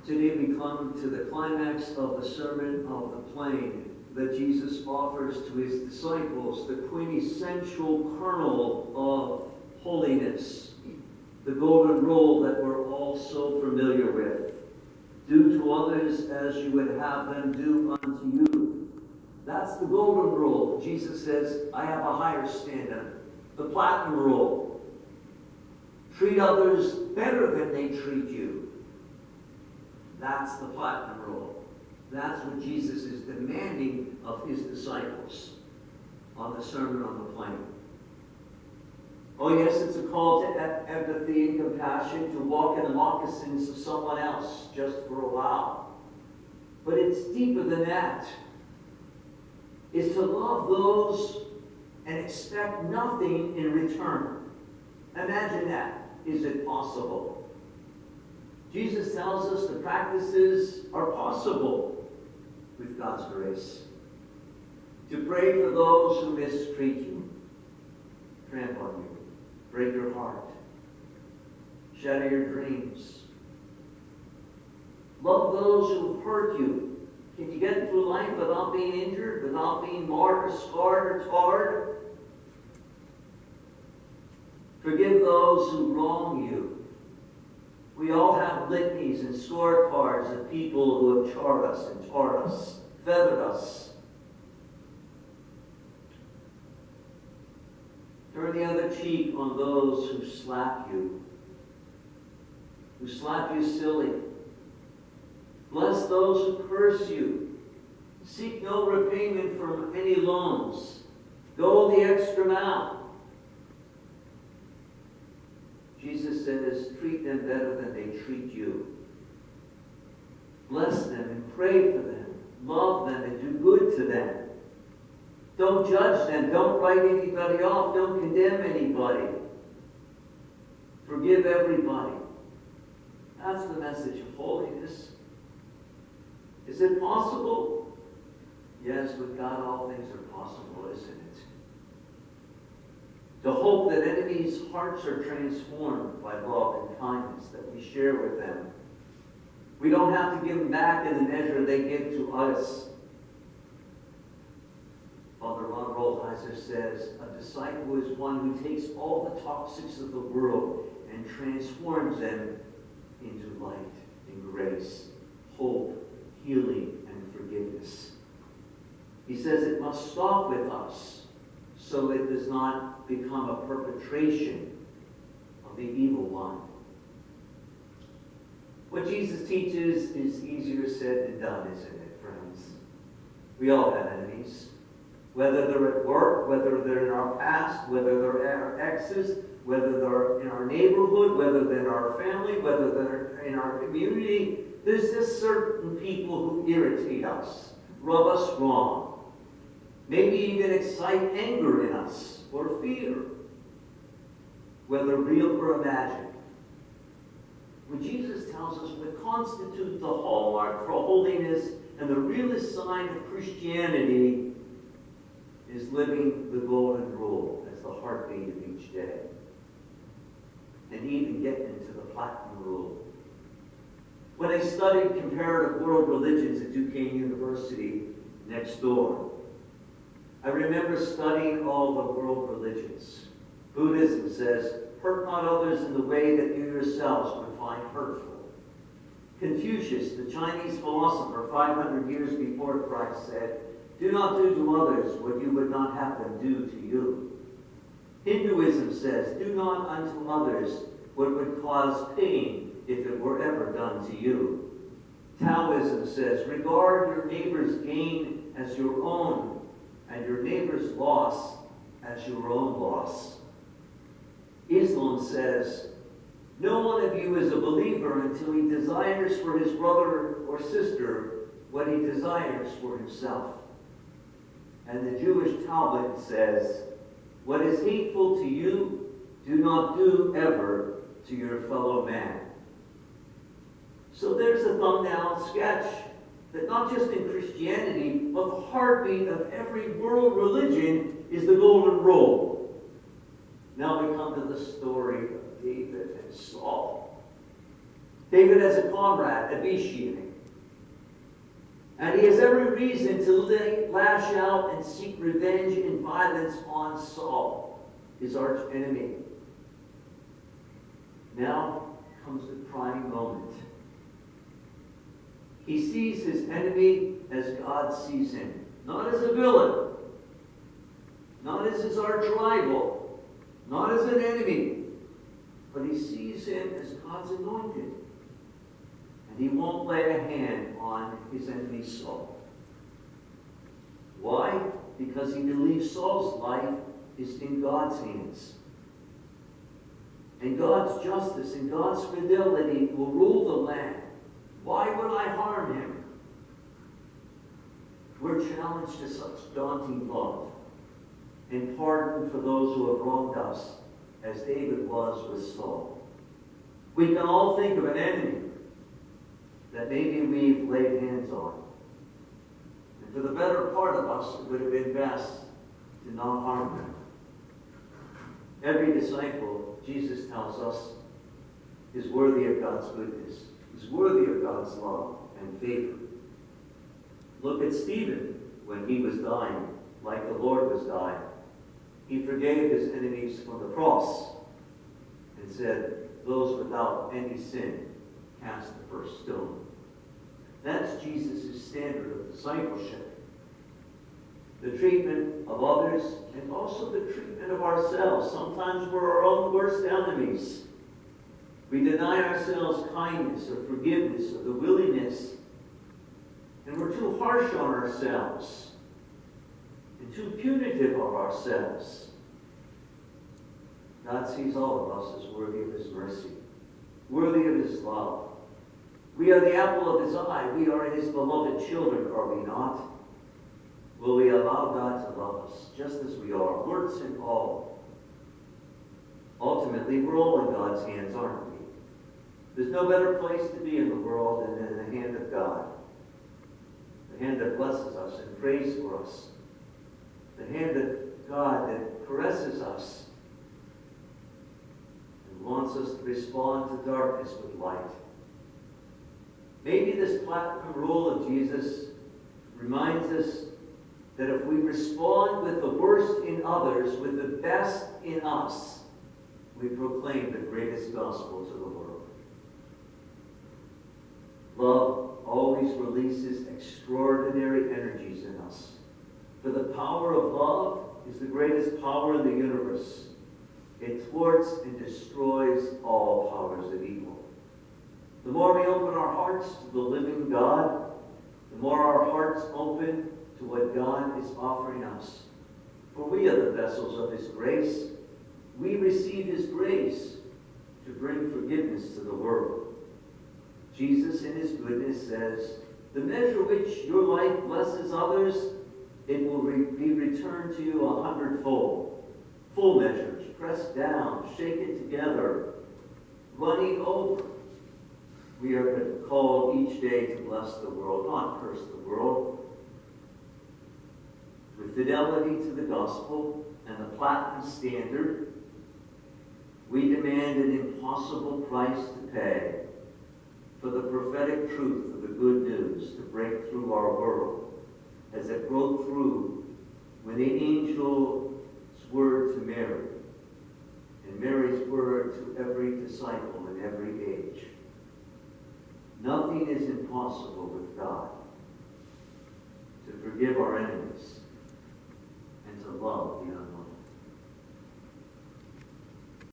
Today we come to the climax of the Sermon on the Plain that Jesus offers to his disciples, the quintessential kernel of holiness, the golden rule that we're all so familiar with. Do to others as you would have them do unto you. That's the golden rule. Jesus says, I have a higher standard. The platinum rule. Treat others better than they treat you. That's the platinum rule. That's what Jesus is demanding of his disciples on the Sermon on the Plain. Oh yes, it's a call to empathy and compassion, to walk in the moccasins of someone else just for a while. But it's deeper than that. It's to love those and expect nothing in return. Imagine that. Is it possible? Jesus tells us the practices are possible with God's grace. To pray for those who mistreat you, tramp on you, break your heart, shatter your dreams. Love those who hurt you. Can you get through life without being injured, without being marred or scarred or tarred? Forgive those who wrong you. We all have litanies and scorecards of people who have charred us and tarred us, feathered us. Turn the other cheek on those who slap you silly. Bless those who curse you. Seek no repayment from any loans. Go the extra mile. Jesus says, treat them better than they treat you. Bless them and pray for them. Love them and do good to them. Don't judge them. Don't write anybody off. Don't condemn anybody. Forgive everybody. That's the message of holiness. Is it possible? Yes, with God all things are possible, isn't it? To hope that enemies' hearts are transformed by love and kindness that we share with them. We don't have to give them back in the measure they give to us. Father Ron Rolheiser says, a disciple is one who takes all the toxics of the world and transforms them into light and grace, hope, healing, and forgiveness. He says it must stop with us so it does not become a perpetration of the evil one. What Jesus teaches is easier said than done, isn't it, friends? We all have enemies. Whether they're at work, whether they're in our past, whether they're our exes, whether they're in our neighborhood, whether they're in our family, whether they're in our community. There's just certain people who irritate us, rub us wrong, maybe even excite anger in us or fear, whether real or imagined. When Jesus tells us what constitutes the hallmark for holiness and the realest sign of Christianity is living the golden rule as the heartbeat of each day. And even getting into the platinum rule. When I studied comparative world religions at Duquesne University next door, I remember studying all the world religions. Buddhism says, hurt not others in the way that you yourselves would find hurtful. Confucius, the Chinese philosopher 500 years before Christ, said, do not do to others what you would not have them do to you. Hinduism says, do not unto others what would cause pain if it were ever done to you. Taoism says, regard your neighbor's gain as your own, and your neighbor's loss as your own loss. Islam says, no one of you is a believer until he desires for his brother or sister what he desires for himself. And the Jewish Talmud says, what is hateful to you, do not do ever to your fellow man. So there's a thumbnail sketch that not just in Christianity, but the heartbeat of every world religion is the golden rule. Now we come to the story of David and Saul. David has a comrade, Abishai. And he has every reason to lash out and seek revenge and violence on Saul, his arch enemy. Now comes the prime moment. He sees his enemy as God sees him. Not as a villain. Not as his arch rival. Not as an enemy. But he sees him as God's anointed. And he won't lay a hand on his enemy Saul. Why? Because he believes Saul's life is in God's hands. And God's justice and God's fidelity will rule the land. Why would I harm him? We're challenged to such daunting love and pardon for those who have wronged us, as David was with Saul. We can all think of an enemy that maybe we've laid hands on. And for the better part of us, it would have been best to not harm them. Every disciple, Jesus tells us, is worthy of God's goodness, is worthy of God's love and favor. Look at Stephen when he was dying, like the Lord was dying. He forgave his enemies from the cross and said, those without any sin cast the first stone. That's Jesus' standard of discipleship. The treatment of others and also the treatment of ourselves. Sometimes we're our own worst enemies. We deny ourselves kindness or forgiveness or the willingness, and we're too harsh on ourselves and too punitive of ourselves. God sees all of us as worthy of his mercy, worthy of his love. We are the apple of his eye. We are his beloved children, are we not? Will we allow God to love us just as we are, warts and all? Ultimately, we're all in God's hands, aren't we? There's no better place to be in the world than in the hand of God. The hand that blesses us and prays for us. The hand of God that caresses us and wants us to respond to darkness with light. Maybe this platinum rule of Jesus reminds us that if we respond with the worst in others with the best in us, we proclaim the greatest gospel to the world. Love always releases extraordinary energies in us. For the power of love is the greatest power in the universe. It thwarts and destroys all powers of evil. The more we open our hearts to the living God, the more our hearts open to what God is offering us. For we are the vessels of his grace. We receive his grace to bring forgiveness to the world. Jesus in his goodness says, the measure which your life blesses others, it will be returned to you 100-fold. Full measures, pressed down, shaken together, running over. We are called each day to bless the world, not curse the world. With fidelity to the gospel and the platinum standard, we demand an impossible price to pay for the prophetic truth of the good news to break through our world as it broke through when the angel's word to Mary and Mary's word to every disciple in every age. Nothing is impossible with God. To forgive our enemies and to love the unlovely.